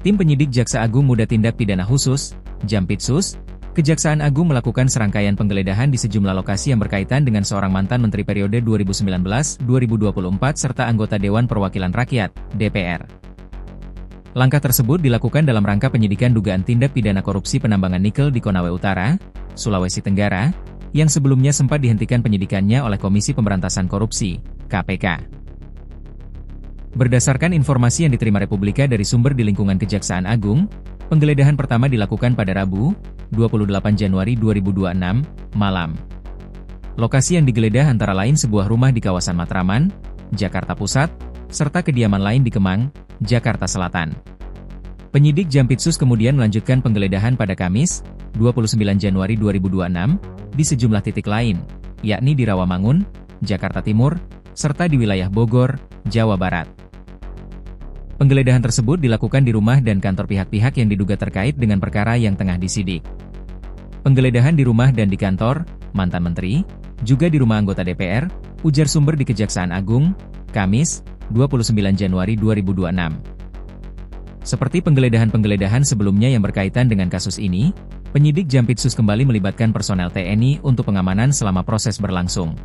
Tim penyidik Jaksa Agung Muda Tindak Pidana Khusus, Jampitsus, Kejaksaan Agung melakukan serangkaian penggeledahan di sejumlah lokasi yang berkaitan dengan seorang mantan menteri periode 2019-2024 serta anggota Dewan Perwakilan Rakyat, DPR. Langkah tersebut dilakukan dalam rangka penyidikan dugaan tindak pidana korupsi penambangan nikel di Konawe Utara, Sulawesi Tenggara, yang sebelumnya sempat dihentikan penyidikannya oleh Komisi Pemberantasan Korupsi, KPK. Berdasarkan informasi yang diterima Republika dari sumber di lingkungan Kejaksaan Agung, penggeledahan pertama dilakukan pada Rabu, 28 Januari 2026, malam. Lokasi yang digeledah antara lain sebuah rumah di kawasan Matraman, Jakarta Pusat, serta kediaman lain di Kemang, Jakarta Selatan. Penyidik Jampitsus kemudian melanjutkan penggeledahan pada Kamis, 29 Januari 2026, di sejumlah titik lain, yakni di Rawamangun, Jakarta Timur, serta di wilayah Bogor, Jawa Barat. Penggeledahan tersebut dilakukan di rumah dan kantor pihak-pihak yang diduga terkait dengan perkara yang tengah disidik. Penggeledahan di rumah dan di kantor, mantan menteri, juga di rumah anggota DPR, ujar sumber di Kejaksaan Agung, Kamis, 29 Januari 2026. Seperti penggeledahan-penggeledahan sebelumnya yang berkaitan dengan kasus ini, penyidik Jampitsus kembali melibatkan personel TNI untuk pengamanan selama proses berlangsung.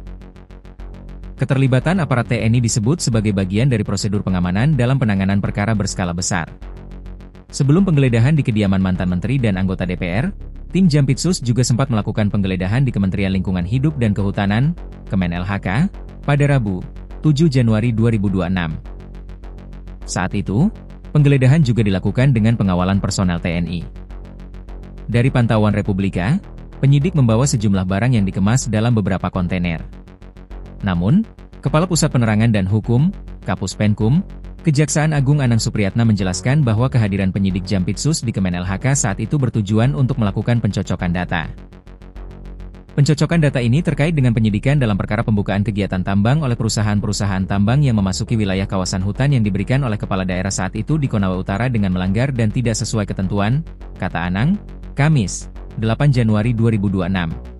Keterlibatan aparat TNI disebut sebagai bagian dari prosedur pengamanan dalam penanganan perkara berskala besar. Sebelum penggeledahan di kediaman mantan menteri dan anggota DPR, tim Jampitsus juga sempat melakukan penggeledahan di Kementerian Lingkungan Hidup dan Kehutanan, Kemen LHK, pada Rabu, 7 Januari 2026. Saat itu, penggeledahan juga dilakukan dengan pengawalan personel TNI. Dari pantauan Republika, penyidik membawa sejumlah barang yang dikemas dalam beberapa kontainer. Namun, Kepala Pusat Penerangan dan Hukum, Kapus Penkum, Kejaksaan Agung Anang Supriyatna menjelaskan bahwa kehadiran penyidik Jampitsus di Kemen LHK saat itu bertujuan untuk melakukan pencocokan data. Pencocokan data ini terkait dengan penyidikan dalam perkara pembukaan kegiatan tambang oleh perusahaan-perusahaan tambang yang memasuki wilayah kawasan hutan yang diberikan oleh kepala daerah saat itu di Konawe Utara dengan melanggar dan tidak sesuai ketentuan, kata Anang, Kamis, 8 Januari 2026.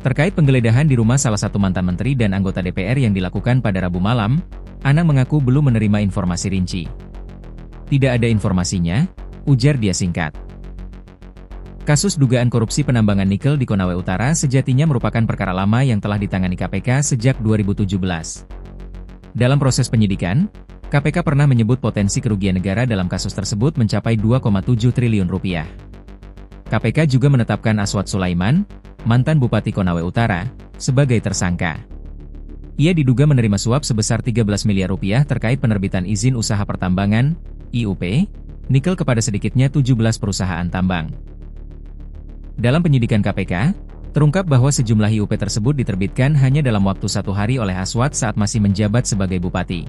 Terkait penggeledahan di rumah salah satu mantan menteri dan anggota DPR yang dilakukan pada Rabu malam, Anang mengaku belum menerima informasi rinci. Tidak ada informasinya, ujar dia singkat. Kasus dugaan korupsi penambangan nikel di Konawe Utara sejatinya merupakan perkara lama yang telah ditangani KPK sejak 2017. Dalam proses penyidikan, KPK pernah menyebut potensi kerugian negara dalam kasus tersebut mencapai 2,7 triliun rupiah. KPK juga menetapkan Aswad Sulaiman, mantan Bupati Konawe Utara, sebagai tersangka. Ia diduga menerima suap sebesar 13 miliar rupiah terkait penerbitan izin usaha pertambangan, IUP, nikel kepada sedikitnya 17 perusahaan tambang. Dalam penyidikan KPK, terungkap bahwa sejumlah IUP tersebut diterbitkan hanya dalam waktu 1 hari oleh Aswad saat masih menjabat sebagai bupati.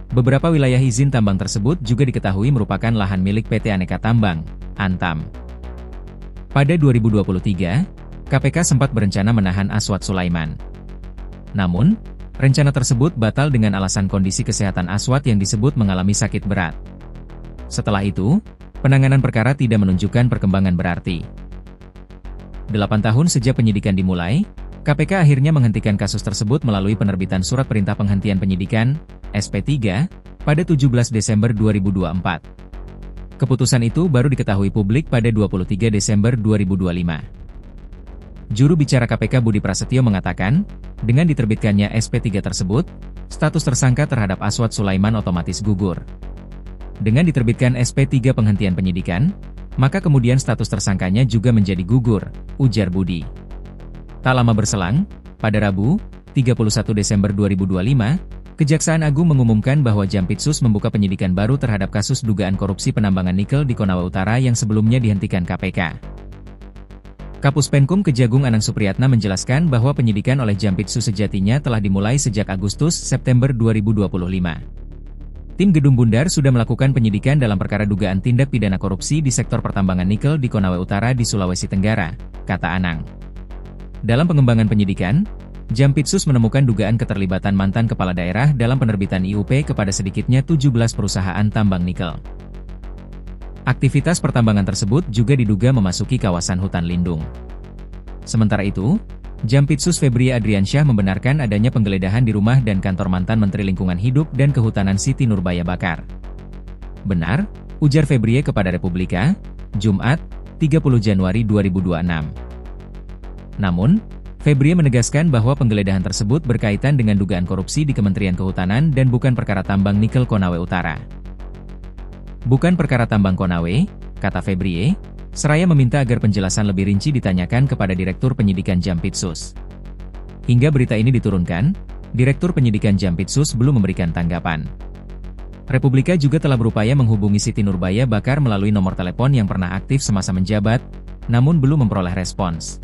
Beberapa wilayah izin tambang tersebut juga diketahui merupakan lahan milik PT Aneka Tambang, Antam. Pada 2023, KPK sempat berencana menahan Aswad Sulaiman. Namun, rencana tersebut batal dengan alasan kondisi kesehatan Aswad yang disebut mengalami sakit berat. Setelah itu, penanganan perkara tidak menunjukkan perkembangan berarti. 8 tahun sejak penyidikan dimulai, KPK akhirnya menghentikan kasus tersebut melalui penerbitan Surat Perintah Penghentian Penyidikan, SP3, pada 17 Desember 2024. Keputusan itu baru diketahui publik pada 23 Desember 2025. Juru bicara KPK Budi Prasetyo mengatakan, dengan diterbitkannya SP3 tersebut, status tersangka terhadap Aswad Sulaiman otomatis gugur. Dengan diterbitkan SP3 penghentian penyidikan, maka kemudian status tersangkanya juga menjadi gugur, ujar Budi. Tak lama berselang, pada Rabu, 31 Desember 2025, Kejaksaan Agung mengumumkan bahwa Jampitsus membuka penyidikan baru terhadap kasus dugaan korupsi penambangan nikel di Konawe Utara yang sebelumnya dihentikan KPK. Kapus Penkum Kejagung Anang Supriyatna menjelaskan bahwa penyidikan oleh Jampitsus sejatinya telah dimulai sejak Agustus-September 2025. Tim Gedung Bundar sudah melakukan penyidikan dalam perkara dugaan tindak pidana korupsi di sektor pertambangan nikel di Konawe Utara di Sulawesi Tenggara, kata Anang. Dalam pengembangan penyidikan, Jampitsus menemukan dugaan keterlibatan mantan kepala daerah dalam penerbitan IUP kepada sedikitnya 17 perusahaan tambang nikel. Aktivitas pertambangan tersebut juga diduga memasuki kawasan hutan lindung. Sementara itu, Jampitsus Febri Adriansyah membenarkan adanya penggeledahan di rumah dan kantor mantan Menteri Lingkungan Hidup dan Kehutanan Siti Nurbaya Bakar. Benar, ujar Febrie kepada Republika, Jumat, 30 Januari 2026. Namun, Febrie menegaskan bahwa penggeledahan tersebut berkaitan dengan dugaan korupsi di Kementerian Kehutanan dan bukan perkara tambang nikel Konawe Utara. Bukan perkara tambang Konawe, kata Febrie, seraya meminta agar penjelasan lebih rinci ditanyakan kepada Direktur Penyidikan Jampitsus. Hingga berita ini diturunkan, Direktur Penyidikan Jampitsus belum memberikan tanggapan. Republika juga telah berupaya menghubungi Siti Nurbaya Bakar melalui nomor telepon yang pernah aktif semasa menjabat, namun belum memperoleh respons.